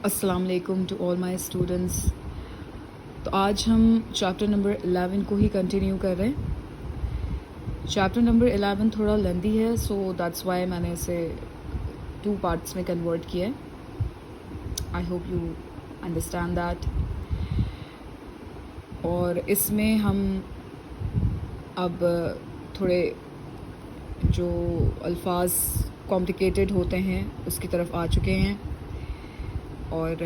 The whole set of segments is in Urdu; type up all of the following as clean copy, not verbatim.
السلام علیکم ٹو آل مائی اسٹوڈنٹس. تو آج ہم چیپٹر نمبر 11 کو ہی کنٹینیو کر رہے ہیں. چیپٹر نمبر 11 تھوڑا لیندی ہے، سو دیٹس وائی میں نے اسے 2 پارٹس میں کنورٹ کیا ہے. I hope you understand that. اور اس میں ہم اب تھوڑے جو الفاظ کمپلیکیٹڈ ہوتے ہیں اس کی طرف آ چکے ہیں، اور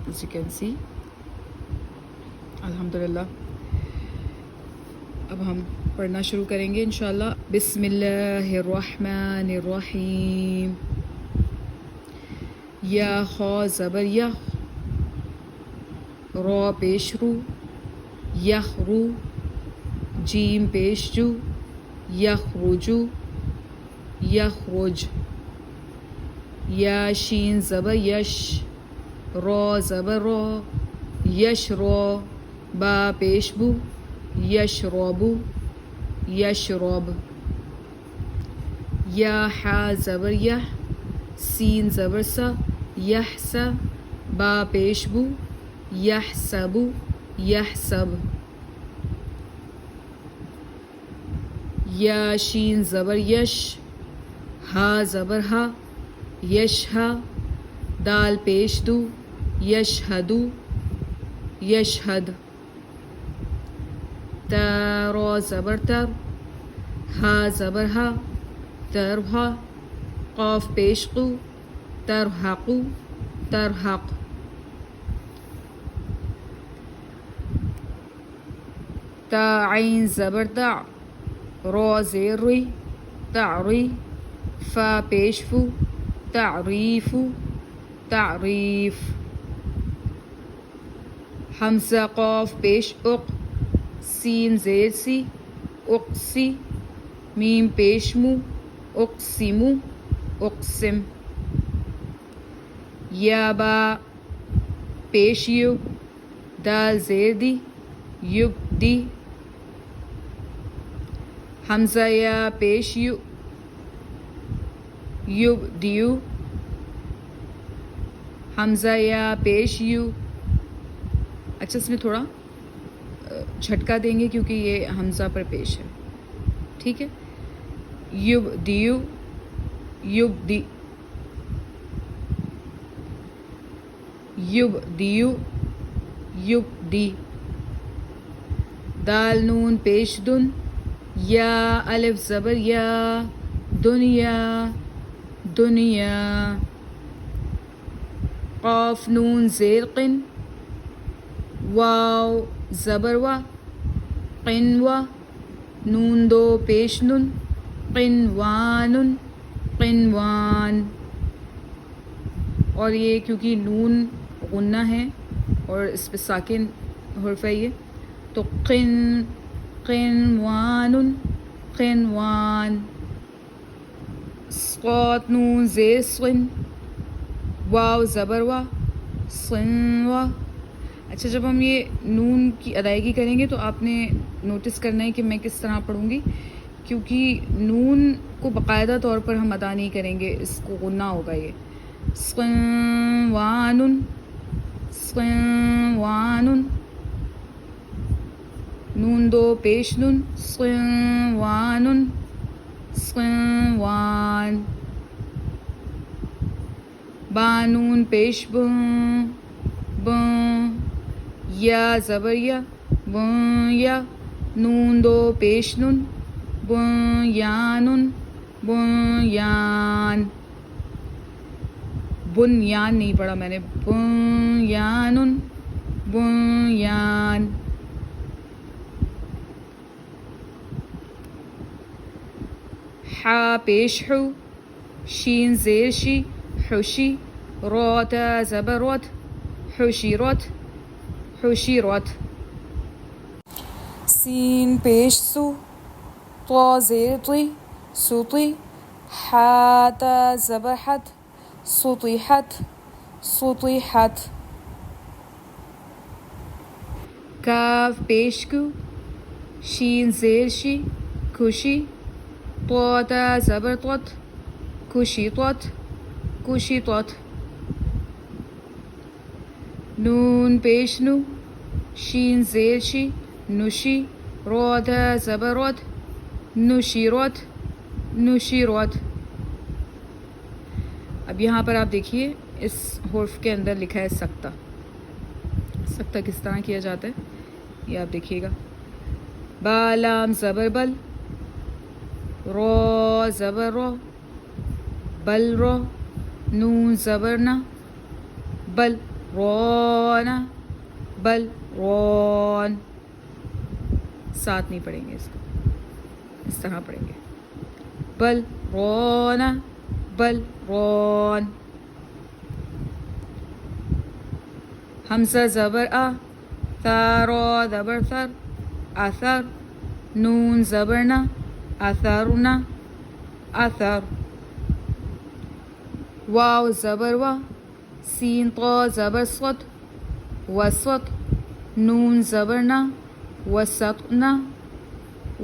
as you can see الحمدللہ اب ہم پڑھنا شروع کریں گے انشاءاللہ. بسم اللہ الرحمن الرحیم. یا خا زبر یخ، را پیش رو، یخ رو، جیم پیش جو، یخ رجو، یخ رج. یا شین زبر یش، را زبر را، یش را، با پیش بو، یش رابو، یش راب. یا حا زبر یح، سین زبر سا، یح سا، با پیش بو، یح سبو، یح سب. یا شین زبر یش، ہا زبر ہا، یش ہا، دال پیش دو، یشہدو، یشہد. تا را زبر تر، ہا زبر ہا، ترہا، قاف پیش قو، ترحقو، ترحق. تا عین زبر دع، را زیر ری، تعری، فا پیش فو، تعریفو، تعریف. حمزہ قاف پیش اق، سین زیر سی، اقسی، میم پیش مو، اقسمو، اقسم. یا با پیش یو، دال زیر دی، یبدی. حمزہ یا پیش یو، یبدیو، حمزہ یا پیش یو. اچھا اس میں تھوڑا جھٹکا دیں گے کیونکہ یہ حمزہ پر پیش ہے، ٹھیک ہے. یبدیو، یبدی، یبدیو، یبدی. دال نون پیش دن، یا الف زبر یا، دنیا، دنیا. قاف نون زیر قن، واو زبر وا، قنوا، نون دو پیش نن، قنوان، قنوان. اور یہ کیونکہ نون غنہ ہے اور اس پہ ساکن حرف ہے یہ، تو قنوان، قنوان. صاد نون زیر صن، واو زبر وا، صنوا. اچھا جب ہم یہ نون کی ادائیگی کریں گے تو آپ نے نوٹس کرنا ہے کہ میں کس طرح پڑھوں گی، کیونکہ نون کو باقاعدہ طور پر ہم ادا نہیں کریں گے، اس کو غنہ ہوگا یہ. صنوان، صنوان، نون دو پیش نن، صنوان، صنوان. بانون پیش بن، بن. یا زبر یا، بنیا، نون دو پیش نن، بنیان، بنیان. بنیان نہیں پڑھا میں نے، بنیان، بنیان. حا پیش حو، شین زیر شی، حشی، را تا زبر رت، حشرت، حشرت. سین پیش سو، طا زیر طی، سطی، حا تا زبر حت، سطحت، سطحت. کاف پیش کو، شین زیر شی، کشی، طا تا زبر طت، کشطت، کشطت. نون پیش نو، شین زیر شی، نوشی، رود زبر رود، نوشیرت، نوشیرت. اب یہاں پر آپ دیکھیے اس حرف کے اندر لکھا ہے سکتہ. سکتہ کس طرح کیا جاتا ہے یہ آپ دیکھیے گا. با لام زبر بل، رو زبر رو، بل رو، نون زبر نا، بل رونا، بل رون. ساتھ نہیں پڑھیں گے اس کو، اس طرح پڑھیں گے. بل رونا، بل رون. حمزہ زبر آ، ثا رو زبر ثر، اثر، نون زبر نا، اثرنا، اثر. واو زبر وا، سین طا زبر صد، وسط، نون زبر نا، وسطنا،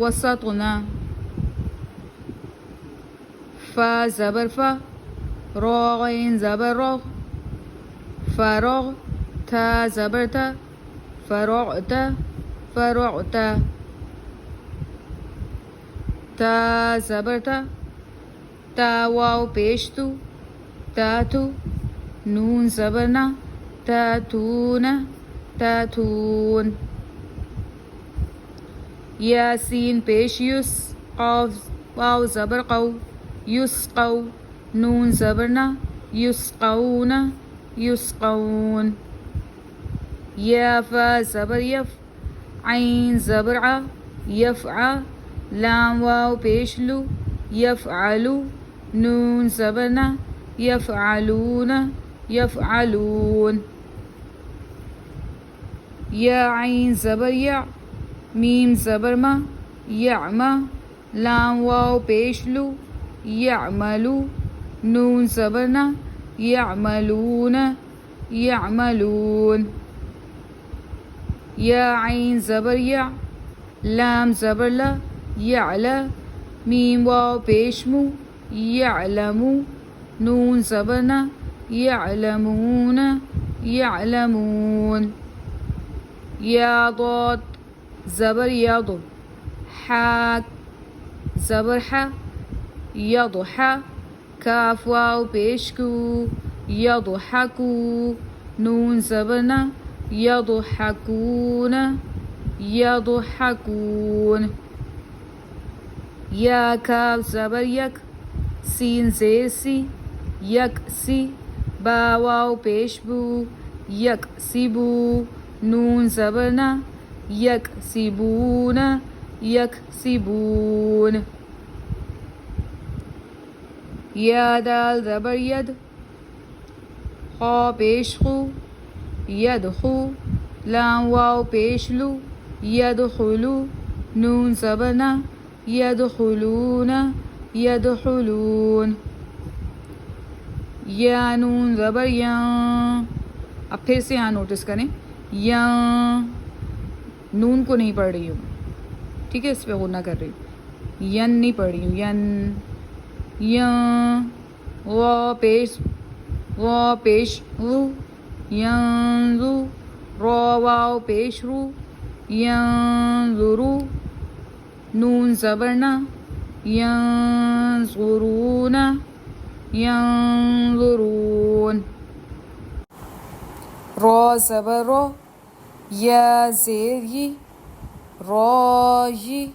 وسطنا. فا زبر فا، را غین زبر راغ، فراغ، تا زبر تا، فرعت، فرعت. تا زبر تا، تا واو پیش تو، تاتو، نون زبر نا، تاتون، تاتون. یا سین پیش یس، قاف واو زبر قو، یسقو، نون زبر نا، یسقون، یسقون. یا فا زبر یف، عین زبر ع، یفع، لام واو پیش لو، یفعلو، نون زبر نا، یفعلون، یفعلون. یا عین زبر یا، میم زبر ما، یعما، لام واو پیش لو، یعملو، نون زبر نا، یعملون، یعملون. یا عین زبر یا، لام زبر لا، یعلا، میم واو پیش مو، یعلمو، نون زبر نا، یعلمون، یعلمون. یا ضاد زبر یض، حا زبر حا، یضحا، کاف واو پیش کو، یضحکو، نون زبر نا، یضحکون، یضحکون. یا کاف زبر یک، سین زیر سی، یک سی، با واو پیش بو، یک سیبو، نون زبر نا، یک سیبون، یک سیبون. یا دال زبر ید، خا پیش خو، یدخو، لام واو پیش لو، یدخلو، نون زبر نا، یدخلون، یدخلون. یا نون زبر یا. اب پھر سے یہاں نوٹس کریں، یا نون کو نہیں پڑھ رہی ہوں، ٹھیک ہے، اس پہ غنہ کر رہی ہوں. ین نہیں پڑھ رہی ہوں، ین. یا وا پیش رو، ینظو، را واو پیش رو، ینظرو، نون زبر نا، ینظرون، ینظرون. را زبر را، یا زیر یی، رایی،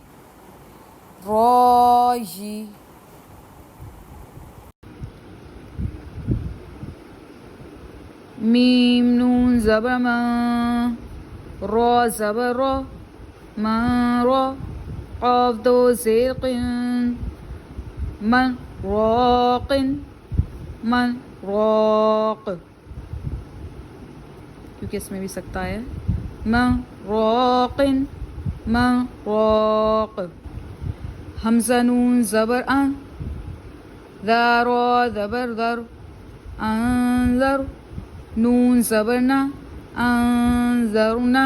رایی. میم نون زبر ما، را زبر را، من را، قاف دو زیر قن، من راق، من راق، کیونکہ اس میں بھی سکتا ہے. من راق، من راق. حمزہ نون زبر ان، ذا را زبر ذر، انذر، نون زبر نا، انذرنا،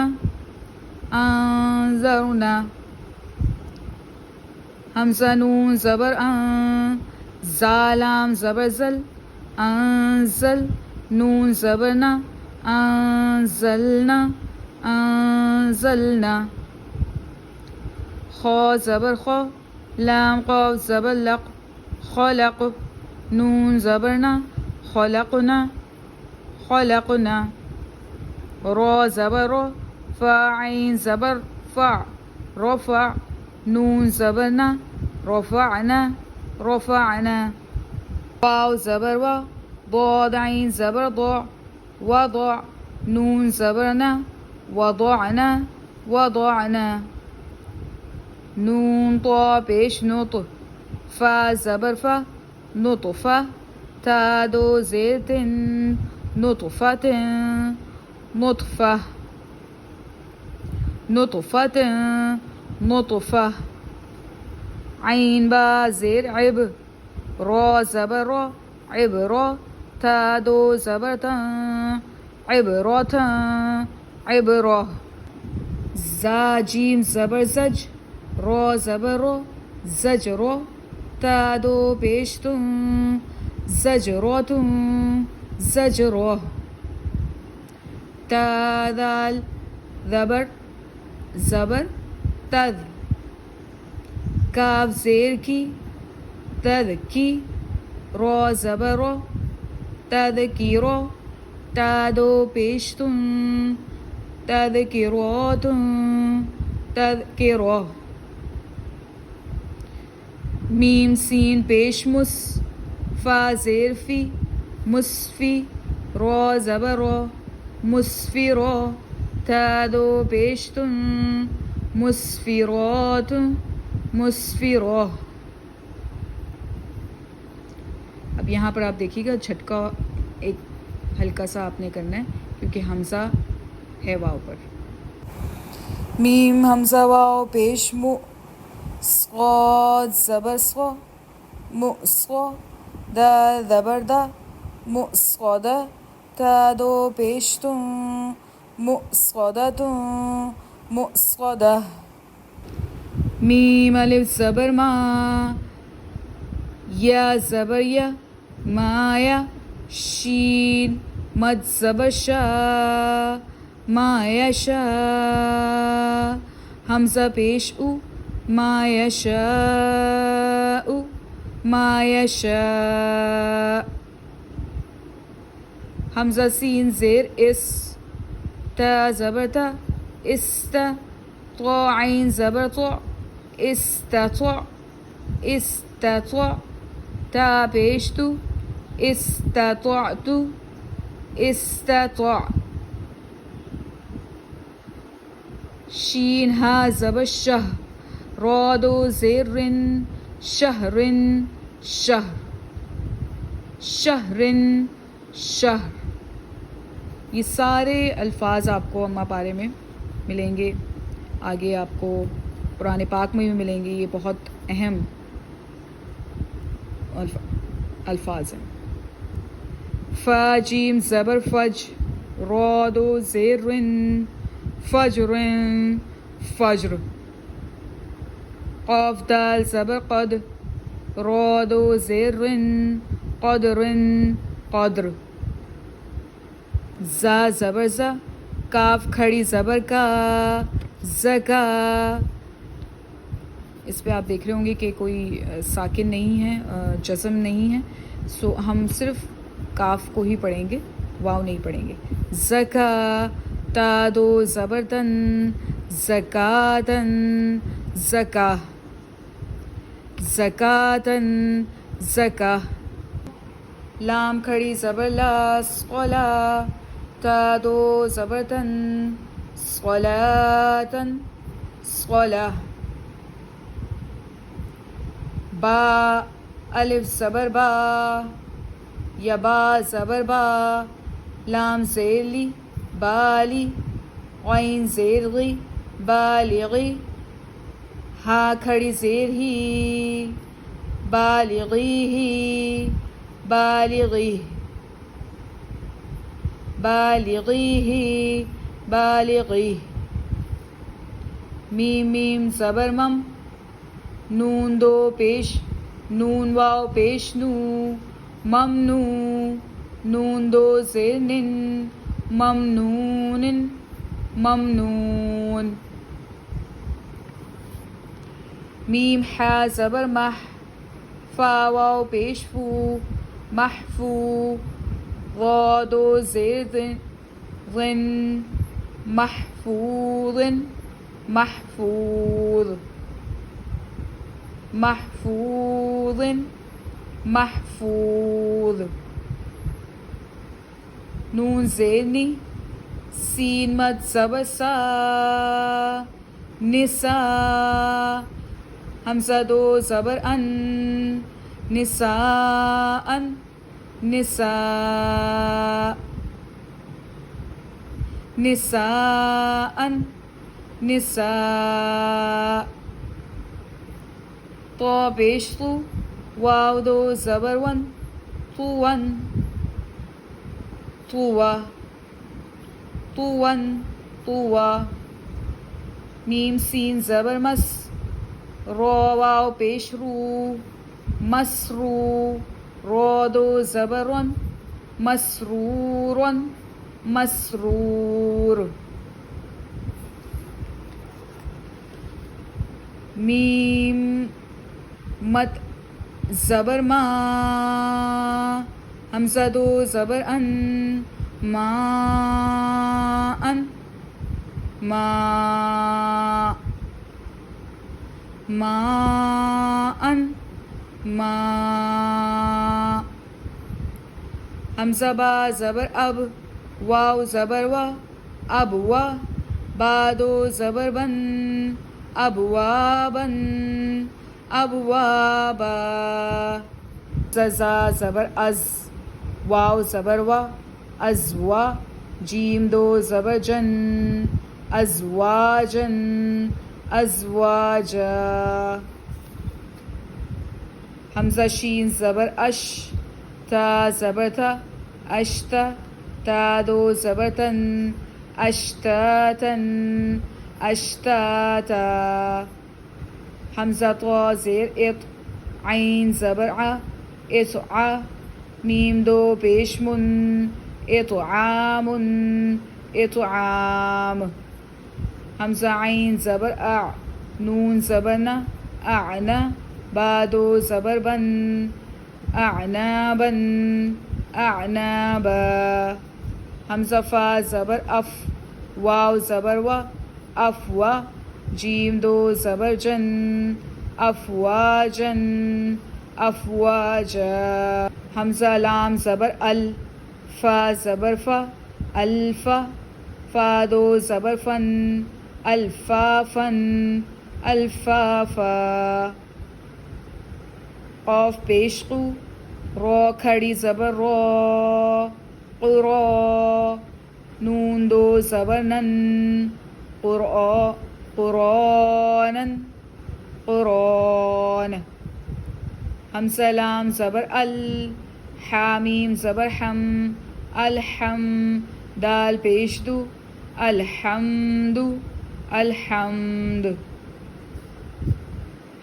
انذرنا. حمزہ نون زبر ان، زا لام زبر زل، انزل، نون زبر نا، انزلنا انزلنا. خا زبر خا، لام قاف زبر لق، خلق. نون زبر نا، خلقنا خلقنا. را زبر را، فا عین زبر فا، رفع. نون زبر نا، رفعنا رفعنا. واو زبر وا، ضاد عین زبر ضع، وضع. نون زبر نا، وضعنا وضعنا. نون طا پیش نط، فا زبر فا، نطفہ. تا دو زیر تن، نطفة نطفة نطفة نطفة. عین با زیر عب، را زبر را، عبرا. تا دو زبر تا، عبرة عبرة. زا جیم زبر زج، را زبر رو، زجرو. تا دو پیش تم، زجرات زجرو. تا دال زبر زبر تد. کاف زیر کی، تد کی. را زبر رو، تد کی رو. تا دو پیش تم، تد کی رو تم، تد کی رو. میم سین پیش مس، فا زیر فی، مصفی. را زبر رو، مسفرو. تا دو پیش تم، مسفرات مسفرو. اب یہاں پر آپ دیکھیے گا جھٹکا ایک ہلکا سا آپ نے کرنا ہے کیونکہ حمزہ ہے واو پر. میم حمزہ واو پیش مو، صاد زبر صا، مصا. دا زبر دا، مصعدہ. تا دو پیش تم، مصعدۃ مصعدہ. میم الف زبر ما، یا زبر یا، مایا. شین مد زبر شا، ما یشا. حمزہ پیش او، ما یشاء ما یشاء. حمزہ سین زیر اس، تا زبر تا، استا. طا عین زبر طع، استطع استطع. تا پیش تو، استطعت استطع. شین ہا زبر شہ، را دو زیر رن، شہر شہر شہر شہر. یہ سارے الفاظ آپ کو اماں پارے میں ملیں گے، آگے آپ کو قرآن پاک میں بھی ملیں گے. یہ بہت اہم الفاظ ہیں. فا جیم زبر فج، را دو زیر رن، فجر فجر. قاف دال زبر قد، را دو زیر رن، قدر قدر. زا زبر زا، کاف کھڑی زبر کا، زکا. اس پہ آپ دیکھ رہے ہوں گے کہ کوئی ساکن نہیں ہے، جزم نہیں ہے. سو ہم صرف کاف کو ہی پڑھیں گے، واو نہیں پڑھیں گے. زکا. تا دو زبر تن، زکاتن زکا زکاتن زکا. لام کھڑی زبر لا، صلا. تا دو زبر تن، صلاتن صلا. با الف زبر با، یا با زبر با. لام زیر لی، بالی. عین زیر غی، بالغی. ہا کھڑی زیر ہی، بالغی ہی بالغی بالغی ہی بالغی. میم میم زبر مم، نون دو پیش، نون واو پیش نو، ممنو. نون دو زیر نن، ممنون ممنون. میم حا زبر مح، فا واو پیش فو، محفو. ضاد و زیر ظن، محفوظ محفوظ. محفوظ محفوظ. نون زیر نی، سین مد زبر سا، نسا. حمزہ دو زبر ان، نساء نساء. نساء نساء. طا پیش طو، واو دو زبر ون، طون طوا طون طوا. میم سین زبر مس، را واو پیش رو، مسرو. را دو زبر رن، مسرور مسرور. میم مد زبر ما، حمزہ دو زبر ان، ما ان ما ما ان ما. حمزہ با زبر اب، واو زبر وا، اب وا. با دو زبر بن، ابوابن ابوابا. زا زبر از، واو زبر وا، ازوا. جیم دو زبر جن، ازواجن ازواجا. حمزہ شین زبر اش، تا زبر تھا، اشتا. تا دو زبر تن، اشتاتن اشتاتا. حمزہ طا زیر اط، عین زبر ع، اطع. میم دو پیش من، اطعام اطعام. حمزہ عین زبر اع، نون زبر نا، اعنا. با دو زبر بن، اعنابا اعنابا. حمزہ فا زبر اف، واو زبر وا، افوا. جیم دو زبر جن، افواجن افواجا. حمزہ لام زبر ال، فا زبر فا، الفا. فا دو زبر فن، الفافن الفافا. قاف پیش قو، را کھڑی زبر را، قرا. نون دو زبر نن، قرآ قرآنا قرآن. حمزہ لام زبر ال، حامیم زبر حم، الحم. دال پیش دو، الحمد الحمد.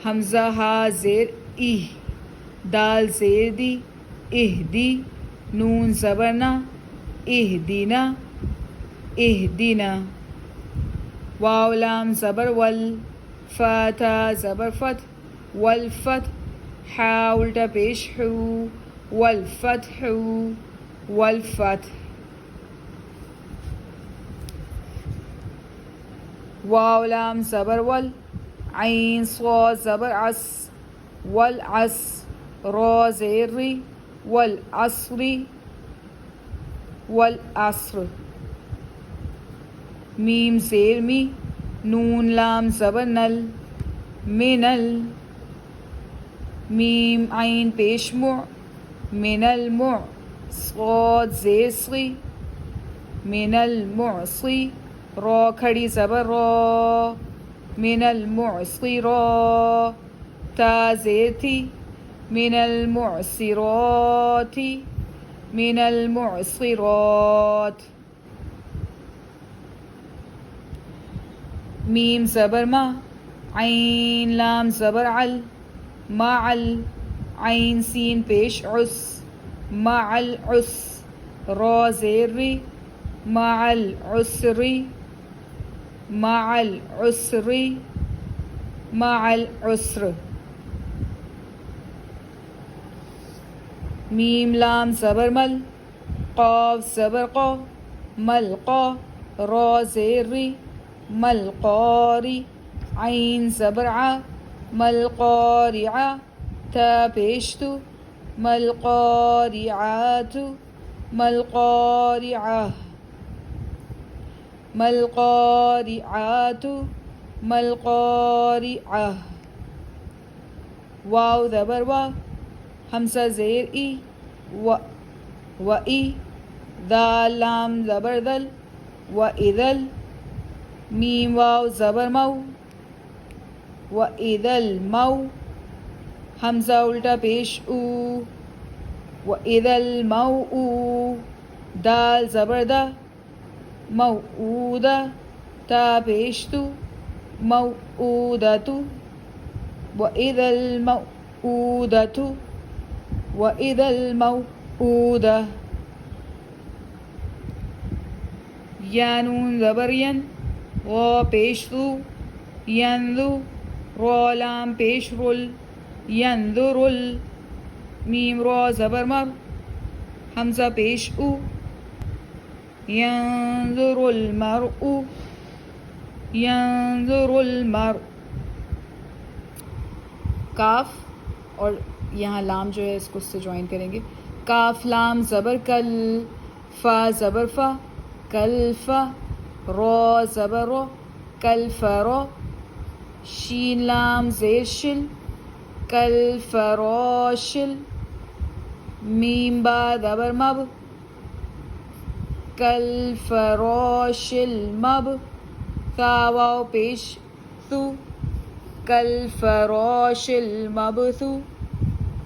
حمزہ ہا زیر ای، دال زیر دی، اہدی. نون زبر نا، اہدینا اہدینا. واو لام زبر ول، فا تا زبر فت، والفت. حا الٹا پیش حو، والفتح والفتح. واو لام زبر ول، عین صاد زبر عس، والعس. را زیر ری، والعصر والعصر. میم زیر می، نون لام زبر نل، منل. میم عین پیش مع، من المع. صاد زیر صی، من المعصی. را کھڑی زبر را، من المعصی را. تا زیر تھی، من المعصرات من المعصرات. میم زبر ما، عین لام زبر عل، معل. عین سین پیش عس، مع العس. را زیر ری، مع العسر مع العسر مع العسر. میم لام زبر مل، قاف زبر قا، ملقا، را زیر ری، ملقاری، عین زبر ع، ملقارعہ، تا پیش تو، ملقارعات، ملقارعہ، ملقارعات، ملقارعہ. واو زبر وا، حمزہ زیر ای، و ای، دال لام زبر دل، و ادل، میم واو زبر مو، و ادل مو، حمزہ الٹا پیش او، و ادل مو او، دال زبر دا، موعودہ، تا پیش تو، موعودۃ، و اذا الموعودۃ، و اذا الموعودہ. یا نون زبر ین، غا پیش رو، ینذو، را لام پیش رل، ینظرل، میم را زبر مر، حمزہ پیش او، ینظر المرء، ینظر المرء. کاف اور یہاں لام جو ہے اس کو اس سے جوائن کریں گے. کاف لام زبر کل، فا زبر فا، کل فا، را زبر رو، کل فرو، شین لام زیر شل، کل فراشل، میم با زبر مب، کل فراشل مب، تا واو پیش ثو، کل فراشل مبثو،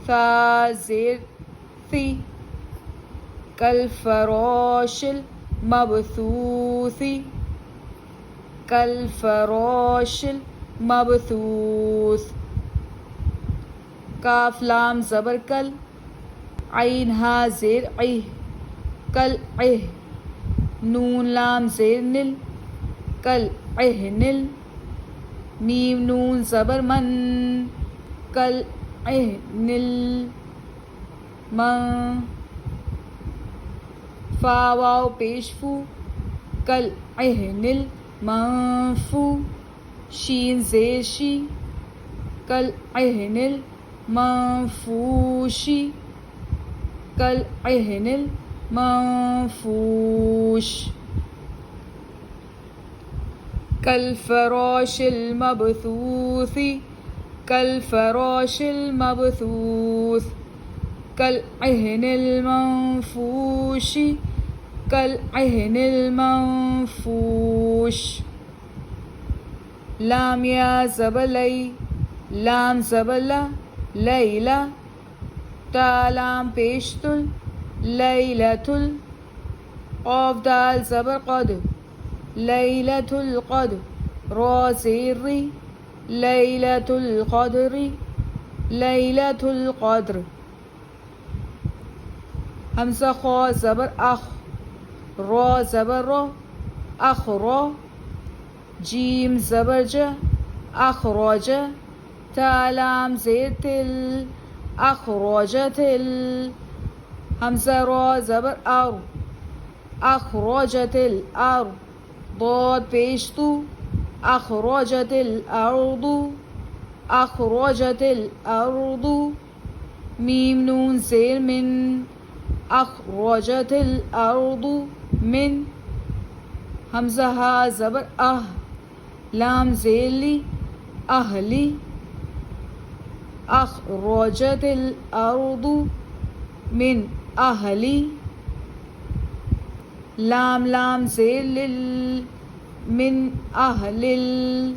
ثا زیر ثی، کل فراشل مبثوثی، کل فراشل مبثوث. کاف لام زبر کل، عین ہا زیر عی، کل عہ، نون لام زیر نل، کل عہ نل، میم نون زبر من، کل عہ نل من، فا واو پیش فو، کل عہ نل منفو، شین زیر شی، کل عہ نل منفوشی، کل عہ نل منفوش. کل فراش المبثوث، کل فراش المبثوث، کل عہن المنفوش، کل عہن المنفوش. لام یا زبر لی، لام زبر لا، لیلا، تا لام پیش تل، لیلۃ ال، قاف دال زبر قد، لیلۃ القدر، را زیر ری، لیلۃ القدر، لیلۃ القدر. حمزہ خا زبر اخ، را زبر رو، اخرا، جیم زبر جا، اخرج، تا لام زیر تل، اخرجت ال، حمزہ را زبر ار، اخرجت الارض، ضاد پیش تو، اخرجت الارض، اخرجت الارض، میم نون زیر من، اخرجت الارض من، حمزہ ہا زبر اہ، لام زیر لی، اہلی، اخرجت الارض من اہلی، لام لام زیر لل، من اہلل.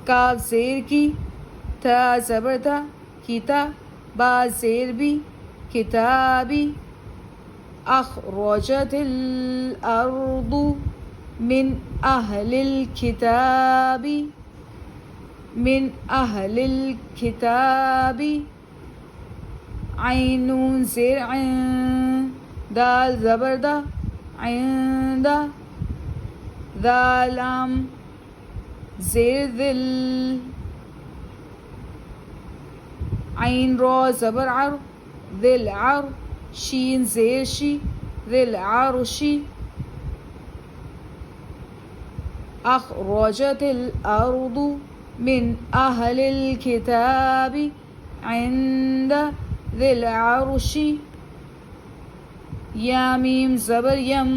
کاف زیر کی، تا زبر تھا، کتا، با زیر بھی، کتابی، اخرجت الارض من اہل الکتاب، من اہل الکتاب. عین نون زیر عین، دال زبر دا عند ذال لام زیر ذل عین را زبر عر ذل عر شین زیر شی ذل عرشی أخرجت الأرض من أهل الكتاب عند ذي العرش یا میم زبر یم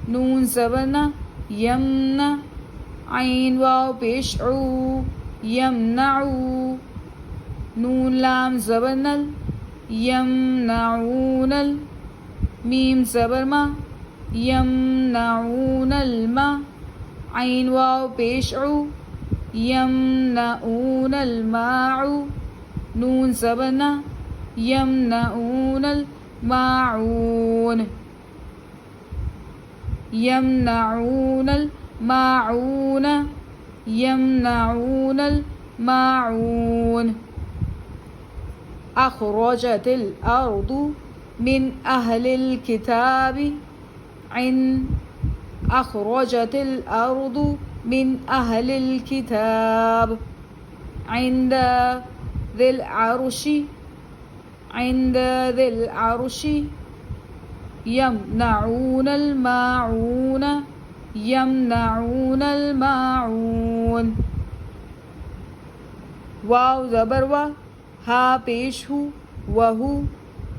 نون زبرنا یمنا عین واو پیش عو یمنعو نون لام زبرنل یمنعونل میم زبر ما یمنعون الما عین واو پیش عو یمنعون الماعو نون زبرنا یمنعون الماعون یمنعون الماعون یمنعون الماعون أخرجت الأرض من أهل الكتاب أخرجت الأرض من أهل الكتاب عند ذي العرش عند ذي العرش يمنعون الماعون يمنعون الماعون واو زبر و ہا پیش ہو وہو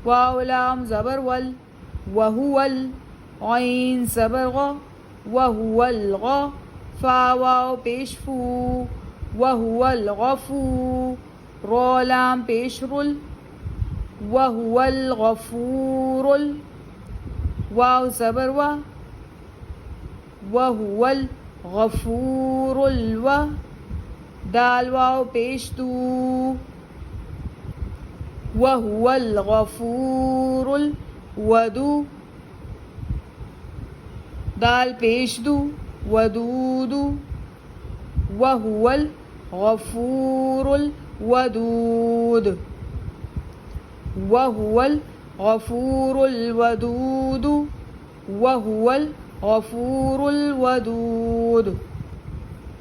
واو لام زبر ول وهو عین زبر غ وهو الغ فا واو پیش فو وهو الغفو را لام پیش رل وهو الغفور واو زبر و وهو الغفور الو دال واو پیش دو وهو الغفور الودو دال پیش دو ودود وهو الغفور الودود وهو الغفور الودود وهو الغفور الودود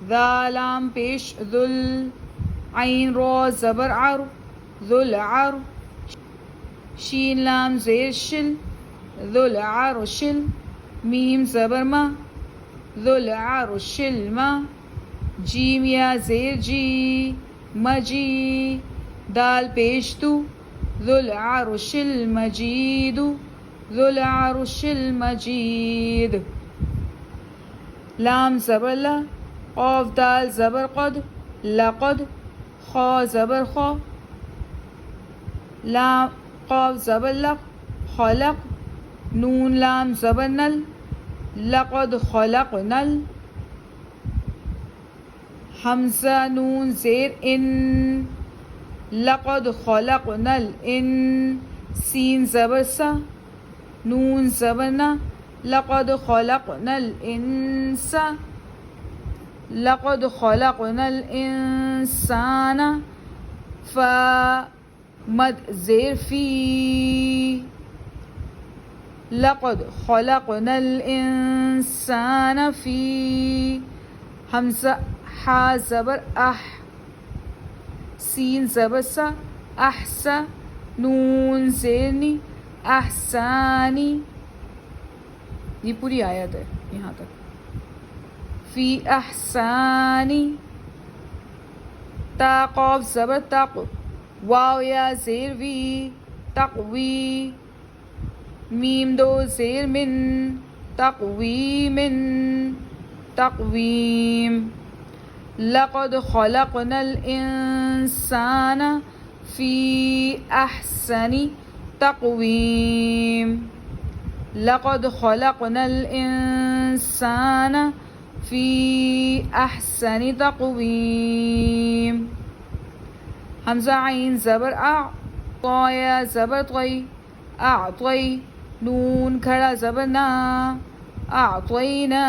ذالام پیش ذل عین را زبر عر ذو العر شین لام زیر شل ذو العر شل میم زبر ما ذو العر شل ما جیم یا زیر جی مجی دال پیش دو ذو العر شل مجید ذو العر شل مجید لام زبر لا قاف دال زبر قد لقد خا زبر خا لام قاف زبر لق خلق نون لام زبر نل لقد خلقنا حمزہ نون زیر ان لقد خلقنا الان سین زبر سا نون زبر نا لقد خلقنا الانس لقد خلقنا الانسان فا مد زیر فی لقد خلقنا الانسان فی حمزہ حا زبر اح سین زبر سا احسا نون زیرنی احسانی یہ پوری آیت ہے یہاں تک فی احسانی تا قاف زبر تق واو یا زیر وی تقوی میم دو زیر من تقویم تقویم لقد خلقنا الانسان فی احسن تقویم لقد خلقنا الانسان فی احسن تقویم حمزہ عین زبر اعطا یا زبر طی اعطی نون کھڑا زبر نا اعطینا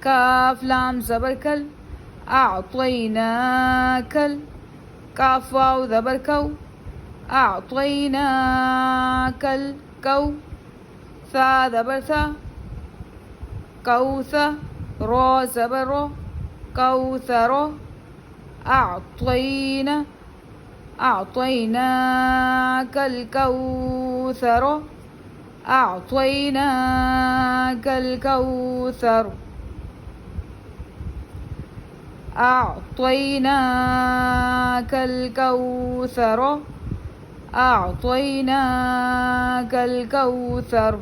کاف لام زبر کل اعطیناک کاف واو زبر کو اعطیناک کو ثا زبر ثا كوثر را زبر رو كوثر أعطيناك الكوثر أعطيناك الكوثر أعطيناك الكوثر أعطيناك الكوثر